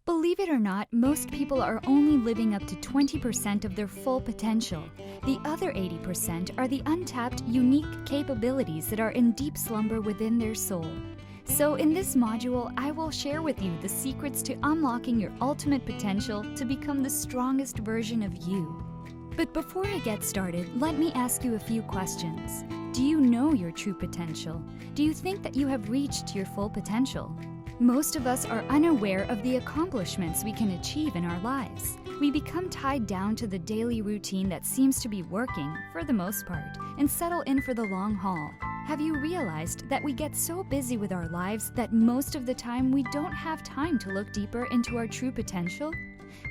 Believe it or not, most people are only living up to 20% of their full potential. The other 80% are the untapped, unique capabilities that are in deep slumber within their soul. So in this module, I will share with you the secrets to unlocking your ultimate potential to become the strongest version of you. But before I get started, let me ask you a few questions. Do you know your true potential? Do you think that you have reached your full potential? Most of us are unaware of the accomplishments we can achieve in our lives. We become tied down to the daily routine that seems to be working, for the most part, and settle in for the long haul. Have you realized that we get so busy with our lives that most of the time we don't have time to look deeper into our true potential?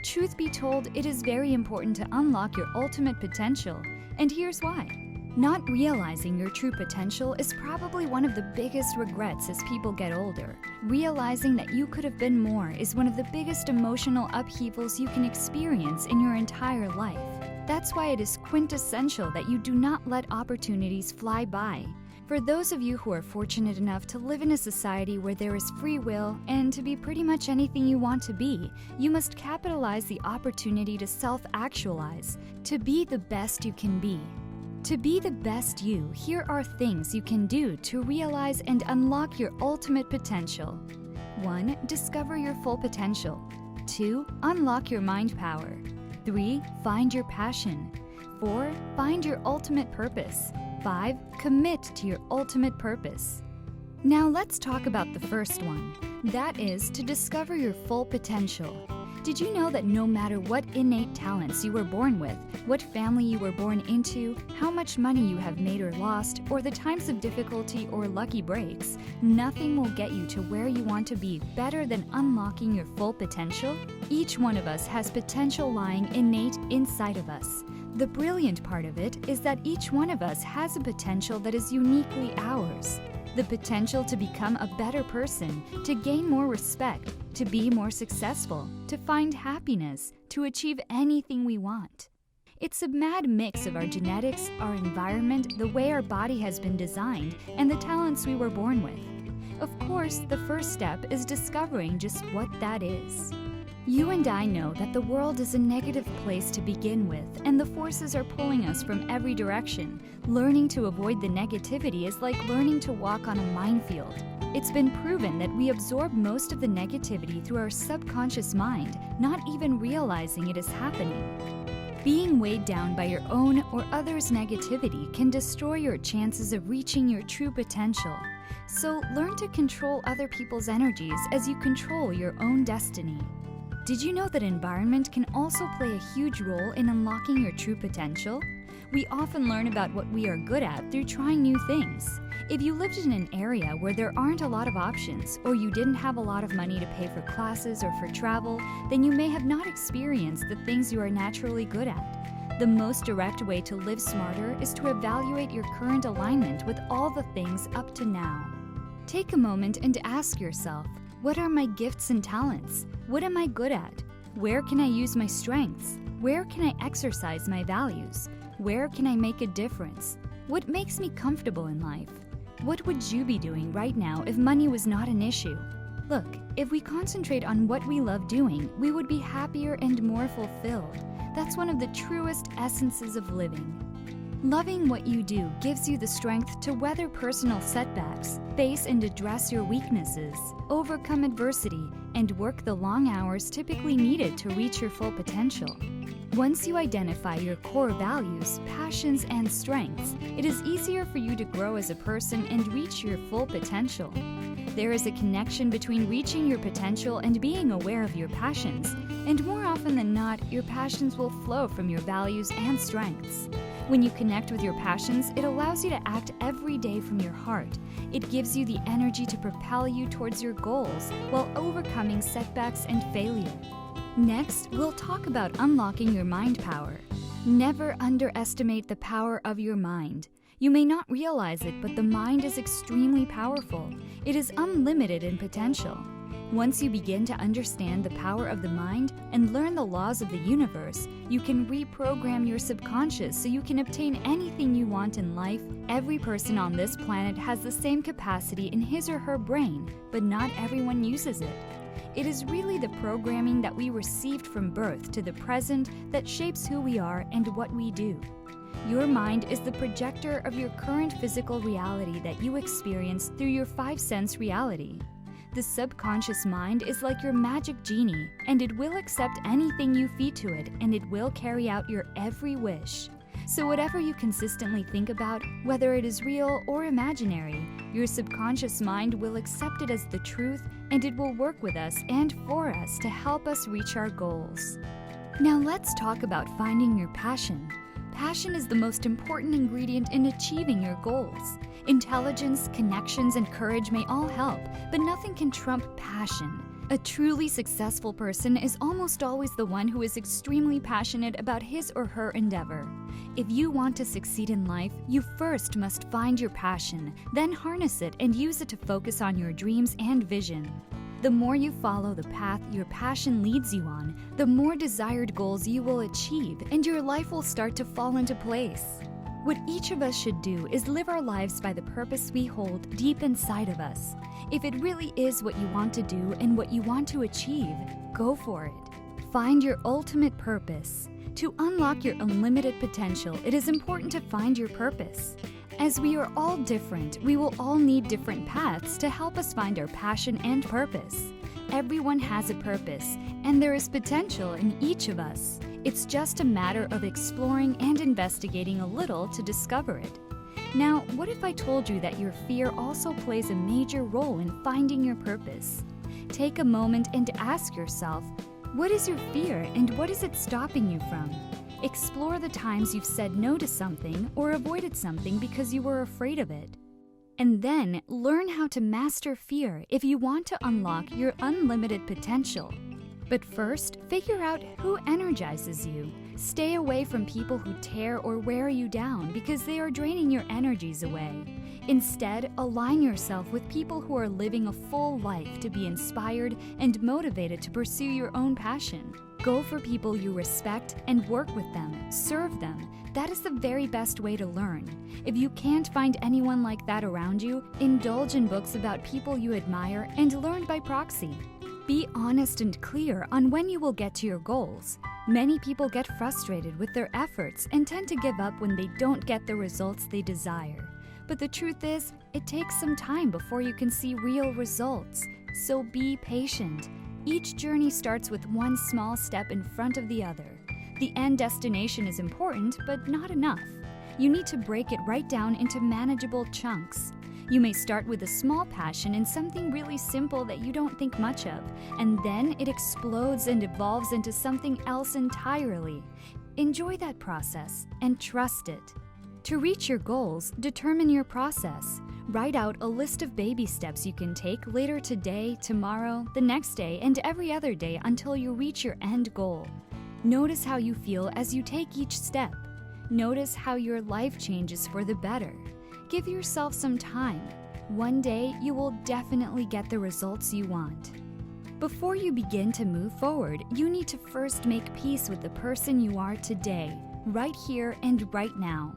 Truth be told, it is very important to unlock your ultimate potential, and here's why. Not realizing your true potential is probably one of the biggest regrets as people get older. Realizing that you could have been more is one of the biggest emotional upheavals you can experience in your entire life. That's why it is quintessential that you do not let opportunities fly by. For those of you who are fortunate enough to live in a society where there is free will and to be pretty much anything you want to be, you must capitalize the opportunity to self-actualize, to be the best you can be. To be the best you, here are things you can do to realize and unlock your ultimate potential. 1. Discover your full potential. 2. Unlock your mind power. 3. Find your passion. 4. Find your ultimate purpose. 5. Commit to your ultimate purpose. Now let's talk about the first one. That is to discover your full potential. Did you know that no matter what innate talents you were born with, what family you were born into, how much money you have made or lost, or the times of difficulty or lucky breaks, nothing will get you to where you want to be better than unlocking your full potential? Each one of us has potential lying innate inside of us. The brilliant part of it is that each one of us has a potential that is uniquely ours. The potential to become a better person, to gain more respect, to be more successful, to find happiness, to achieve anything we want. It's a mad mix of our genetics, our environment, the way our body has been designed, and the talents we were born with. Of course, the first step is discovering just what that is. You and I know that the world is a negative place to begin with, and the forces are pulling us from every direction. Learning to avoid the negativity is like learning to walk on a minefield. It's been proven that we absorb most of the negativity through our subconscious mind, not even realizing it is happening. Being weighed down by your own or others' negativity can destroy your chances of reaching your true potential. So learn to control other people's energies as you control your own destiny. Did you know that environment can also play a huge role in unlocking your true potential? We often learn about what we are good at through trying new things. If you lived in an area where there aren't a lot of options, or you didn't have a lot of money to pay for classes or for travel, then you may have not experienced the things you are naturally good at. The most direct way to live smarter is to evaluate your current alignment with all the things up to now. Take a moment and ask yourself, what are my gifts and talents? What am I good at? Where can I use my strengths? Where can I exercise my values? Where can I make a difference? What makes me comfortable in life? What would you be doing right now if money was not an issue? Look, if we concentrate on what we love doing, we would be happier and more fulfilled. That's one of the truest essences of living. Loving what you do gives you the strength to weather personal setbacks, face and address your weaknesses, overcome adversity, and work the long hours typically needed to reach your full potential. Once you identify your core values, passions, and strengths, it is easier for you to grow as a person and reach your full potential. There is a connection between reaching your potential and being aware of your passions, and more often than not, your passions will flow from your values and strengths. When you connect with your passions, it allows you to act every day from your heart. It gives you the energy to propel you towards your goals while overcoming setbacks and failure. Next, we'll talk about unlocking your mind power. Never underestimate the power of your mind. You may not realize it, but the mind is extremely powerful. It is unlimited in potential. Once you begin to understand the power of the mind and learn the laws of the universe, you can reprogram your subconscious so you can obtain anything you want in life. Every person on this planet has the same capacity in his or her brain, but not everyone uses it. It is really the programming that we received from birth to the present that shapes who we are and what we do. Your mind is the projector of your current physical reality that you experience through your five-sense reality. The subconscious mind is like your magic genie, and it will accept anything you feed to it, and it will carry out your every wish. So whatever you consistently think about, whether it is real or imaginary, your subconscious mind will accept it as the truth, and it will work with us and for us to help us reach our goals. Now let's talk about finding your passion. Passion is the most important ingredient in achieving your goals. Intelligence, connections, and courage may all help, but nothing can trump passion. A truly successful person is almost always the one who is extremely passionate about his or her endeavor. If you want to succeed in life, you first must find your passion, then harness it and use it to focus on your dreams and vision. The more you follow the path your passion leads you on, the more desired goals you will achieve, and your life will start to fall into place. What each of us should do is live our lives by the purpose we hold deep inside of us. If it really is what you want to do and what you want to achieve, go for it. Find your ultimate purpose. To unlock your unlimited potential, it is important to find your purpose. As we are all different, we will all need different paths to help us find our passion and purpose. Everyone has a purpose, and there is potential in each of us. It's just a matter of exploring and investigating a little to discover it. Now, what if I told you that your fear also plays a major role in finding your purpose? Take a moment and ask yourself, what is your fear and what is it stopping you from? Explore the times you've said no to something or avoided something because you were afraid of it. And then learn how to master fear if you want to unlock your unlimited potential. But first, figure out who energizes you. Stay away from people who tear or wear you down because they are draining your energies away. Instead, align yourself with people who are living a full life to be inspired and motivated to pursue your own passion. Go for people you respect and work with them, serve them. That is the very best way to learn. If you can't find anyone like that around you, indulge in books about people you admire and learn by proxy. Be honest and clear on when you will get to your goals. Many people get frustrated with their efforts and tend to give up when they don't get the results they desire. But the truth is, it takes some time before you can see real results. So be patient. Each journey starts with one small step in front of the other. The end destination is important, but not enough. You need to break it right down into manageable chunks. You may start with a small passion in something really simple that you don't think much of, and then it explodes and evolves into something else entirely. Enjoy that process and trust it. To reach your goals, determine your process. Write out a list of baby steps you can take later today, tomorrow, the next day, and every other day until you reach your end goal. Notice how you feel as you take each step. Notice how your life changes for the better. Give yourself some time. One day, you will definitely get the results you want. Before you begin to move forward, you need to first make peace with the person you are today, right here and right now.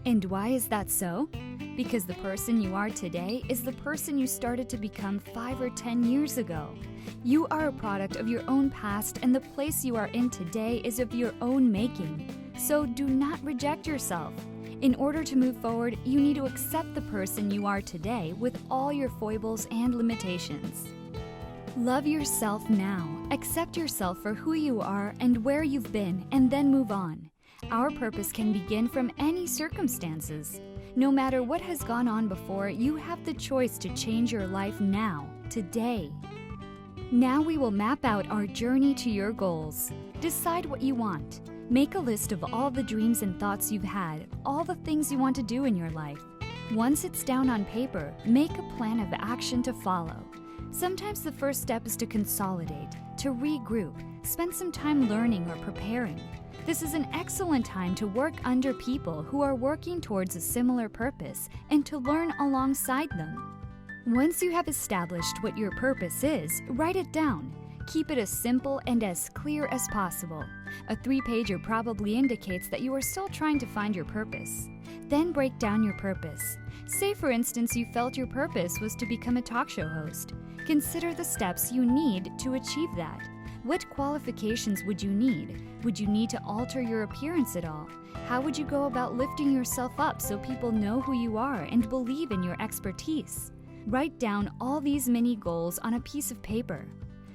And why is that so? Because the person you are today is the person you started to become 5 or 10 years ago. You are a product of your own past, and the place you are in today is of your own making. So do not reject yourself. In order to move forward, you need to accept the person you are today with all your foibles and limitations. Love yourself now. Accept yourself for who you are and where you've been, and then move on. Our purpose can begin from any circumstances. No matter what has gone on before, you have the choice to change your life now, today. Now we will map out our journey to your goals. Decide what you want. Make a list of all the dreams and thoughts you've had, all the things you want to do in your life. Once it's down on paper, make a plan of action to follow. Sometimes the first step is to consolidate, to regroup, spend some time learning or preparing. This is an excellent time to work under people who are working towards a similar purpose and to learn alongside them. Once you have established what your purpose is, write it down. Keep it as simple and as clear as possible. A 3-pager probably indicates that you are still trying to find your purpose. Then break down your purpose. Say, for instance, you felt your purpose was to become a talk show host. Consider the steps you need to achieve that. What qualifications would you need? Would you need to alter your appearance at all? How would you go about lifting yourself up so people know who you are and believe in your expertise? Write down all these mini goals on a piece of paper.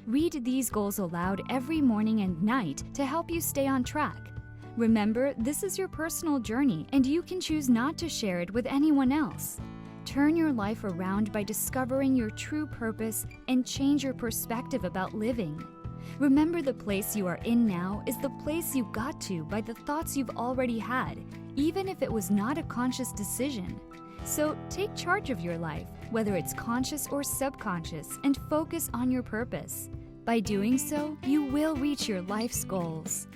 Read these goals aloud every morning and night to help you stay on track. Remember, this is your personal journey and you can choose not to share it with anyone else. Turn your life around by discovering your true purpose and change your perspective about living. Remember, the place you are in now is the place you got to by the thoughts you've already had, even if it was not a conscious decision. So take charge of your life, whether it's conscious or subconscious, and focus on your purpose. By doing so, you will reach your life's goals.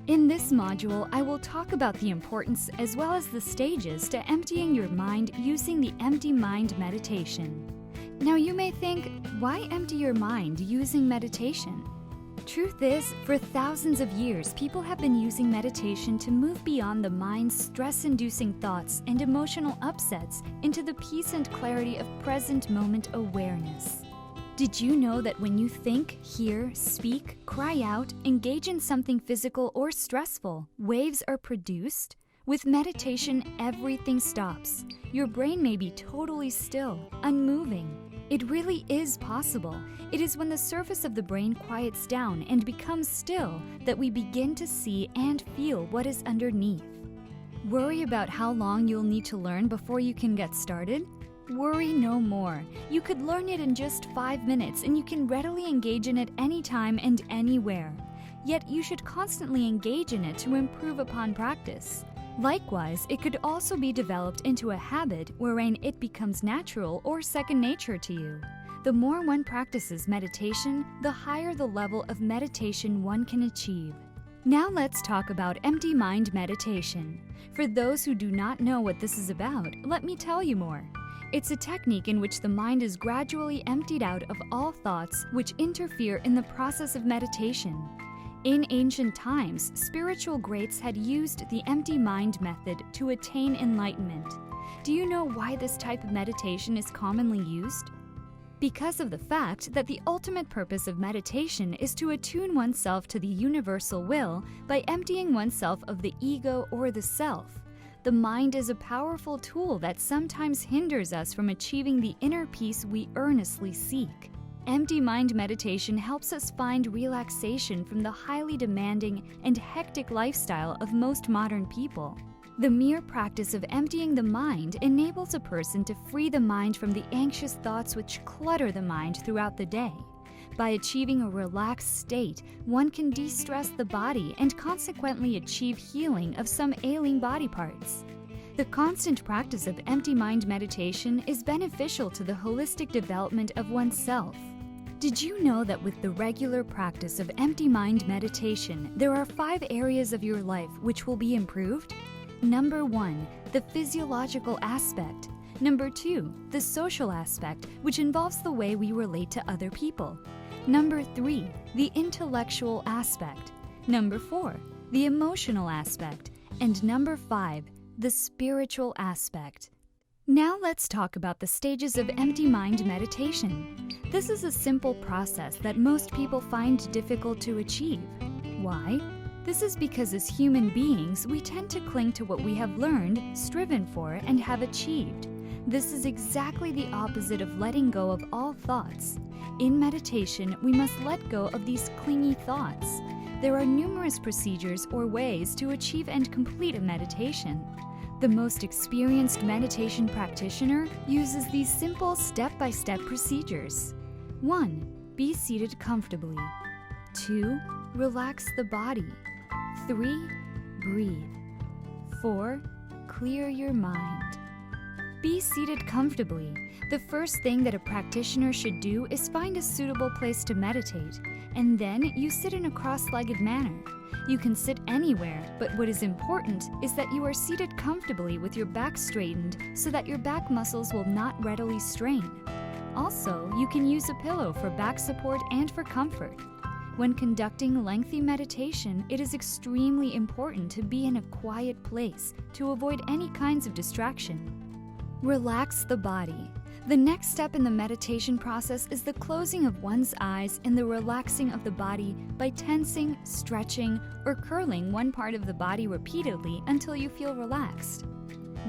In this module, I will talk about the importance as well as the stages to emptying your mind using the Empty Mind meditation. Now you may think, why empty your mind using meditation? Truth is, for thousands of years, people have been using meditation to move beyond the mind's stress-inducing thoughts and emotional upsets into the peace and clarity of present moment awareness. Did you know that when you think, hear, speak, cry out, engage in something physical or stressful, waves are produced? With meditation, everything stops. Your brain may be totally still, unmoving. It really is possible. It is when the surface of the brain quiets down and becomes still that we begin to see and feel what is underneath. Worry about how long you'll need to learn before you can get started? Worry no more. You could learn it in just 5 minutes and you can readily engage in it anytime and anywhere. Yet you should constantly engage in it to improve upon practice. Likewise, it could also be developed into a habit wherein it becomes natural or second nature to you. The more one practices meditation, the higher the level of meditation one can achieve. Now let's talk about empty mind meditation. For those who do not know what this is about, let me tell you more. It's a technique in which the mind is gradually emptied out of all thoughts which interfere in the process of meditation. In ancient times, spiritual greats had used the empty mind method to attain enlightenment. Do you know why this type of meditation is commonly used? Because of the fact that the ultimate purpose of meditation is to attune oneself to the universal will by emptying oneself of the ego or the self. The mind is a powerful tool that sometimes hinders us from achieving the inner peace we earnestly seek. Empty mind meditation helps us find relaxation from the highly demanding and hectic lifestyle of most modern people. The mere practice of emptying the mind enables a person to free the mind from the anxious thoughts which clutter the mind throughout the day. By achieving a relaxed state, one can de-stress the body and consequently achieve healing of some ailing body parts. The constant practice of empty mind meditation is beneficial to the holistic development of oneself. Did you know that with the regular practice of empty mind meditation, there are 5 areas of your life which will be improved? Number 1, the physiological aspect. Number 2, the social aspect, which involves the way we relate to other people. Number 3, the intellectual aspect. Number 4, the emotional aspect. And number 5, the spiritual aspect. Now let's talk about the stages of empty mind meditation. This is a simple process that most people find difficult to achieve. Why? This is because as human beings, we tend to cling to what we have learned, striven for, and have achieved. This is exactly the opposite of letting go of all thoughts. In meditation, we must let go of these clingy thoughts. There are numerous procedures or ways to achieve and complete a meditation. The most experienced meditation practitioner uses these simple step-by-step procedures. 1. Be seated comfortably. 2. Relax the body. 3. Breathe. 4. Clear your mind. Be seated comfortably. The first thing that a practitioner should do is find a suitable place to meditate, and then you sit in a cross-legged manner. You can sit anywhere, but what is important is that you are seated comfortably with your back straightened so that your back muscles will not readily strain. Also, you can use a pillow for back support and for comfort. When conducting lengthy meditation, it is extremely important to be in a quiet place to avoid any kinds of distraction. Relax the body. The next step in the meditation process is the closing of one's eyes and the relaxing of the body by tensing, stretching, or curling one part of the body repeatedly until you feel relaxed.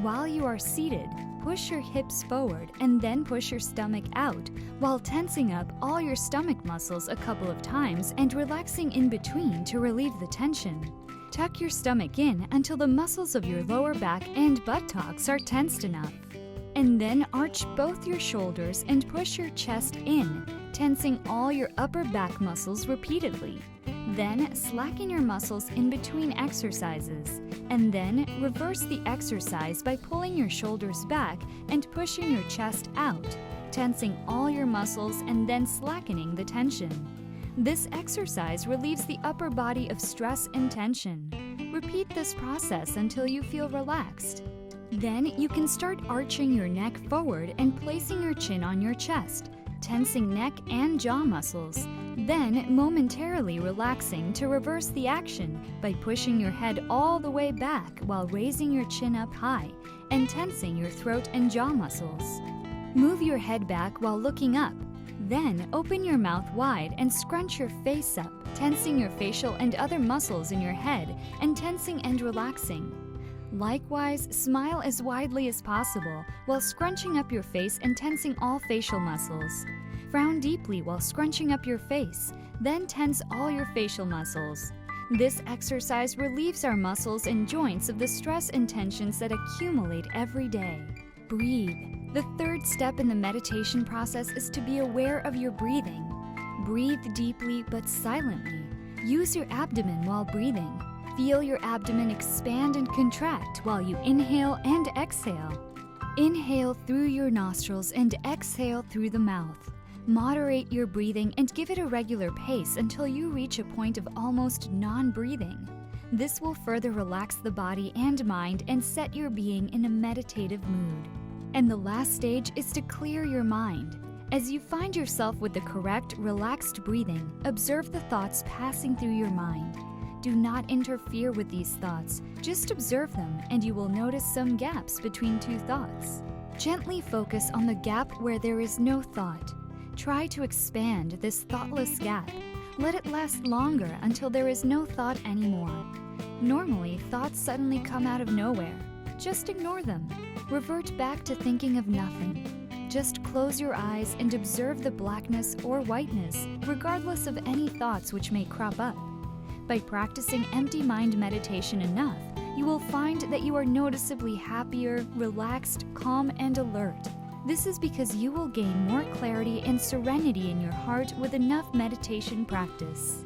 While you are seated, push your hips forward and then push your stomach out while tensing up all your stomach muscles a couple of times and relaxing in between to relieve the tension. Tuck your stomach in until the muscles of your lower back and buttocks are tensed enough. And then arch both your shoulders and push your chest in, tensing all your upper back muscles repeatedly. Then slacken your muscles in between exercises, and then reverse the exercise by pulling your shoulders back and pushing your chest out, tensing all your muscles and then slackening the tension. This exercise relieves the upper body of stress and tension. Repeat this process until you feel relaxed. Then you can start arching your neck forward and placing your chin on your chest, tensing neck and jaw muscles, then momentarily relaxing to reverse the action by pushing your head all the way back while raising your chin up high and tensing your throat and jaw muscles. Move your head back while looking up. Then open your mouth wide and scrunch your face up, tensing your facial and other muscles in your head and tensing and relaxing. Likewise, smile as widely as possible while scrunching up your face and tensing all facial muscles. Frown deeply while scrunching up your face, then tense all your facial muscles. This exercise relieves our muscles and joints of the stress and tensions that accumulate every day. Breathe. The third step in the meditation process is to be aware of your breathing. Breathe deeply but silently. Use your abdomen while breathing. Feel your abdomen expand and contract while you inhale and exhale. Inhale through your nostrils and exhale through the mouth. Moderate your breathing and give it a regular pace until you reach a point of almost non-breathing. This will further relax the body and mind and set your being in a meditative mood. And the last stage is to clear your mind. As you find yourself with the correct, relaxed breathing, observe the thoughts passing through your mind. Do not interfere with these thoughts, just observe them and you will notice some gaps between two thoughts. Gently focus on the gap where there is no thought. Try to expand this thoughtless gap. Let it last longer until there is no thought anymore. Normally, thoughts suddenly come out of nowhere. Just ignore them. Revert back to thinking of nothing. Just close your eyes and observe the blackness or whiteness, regardless of any thoughts which may crop up. By practicing empty mind meditation enough, you will find that you are noticeably happier, relaxed, calm, and alert. This is because you will gain more clarity and serenity in your heart with enough meditation practice.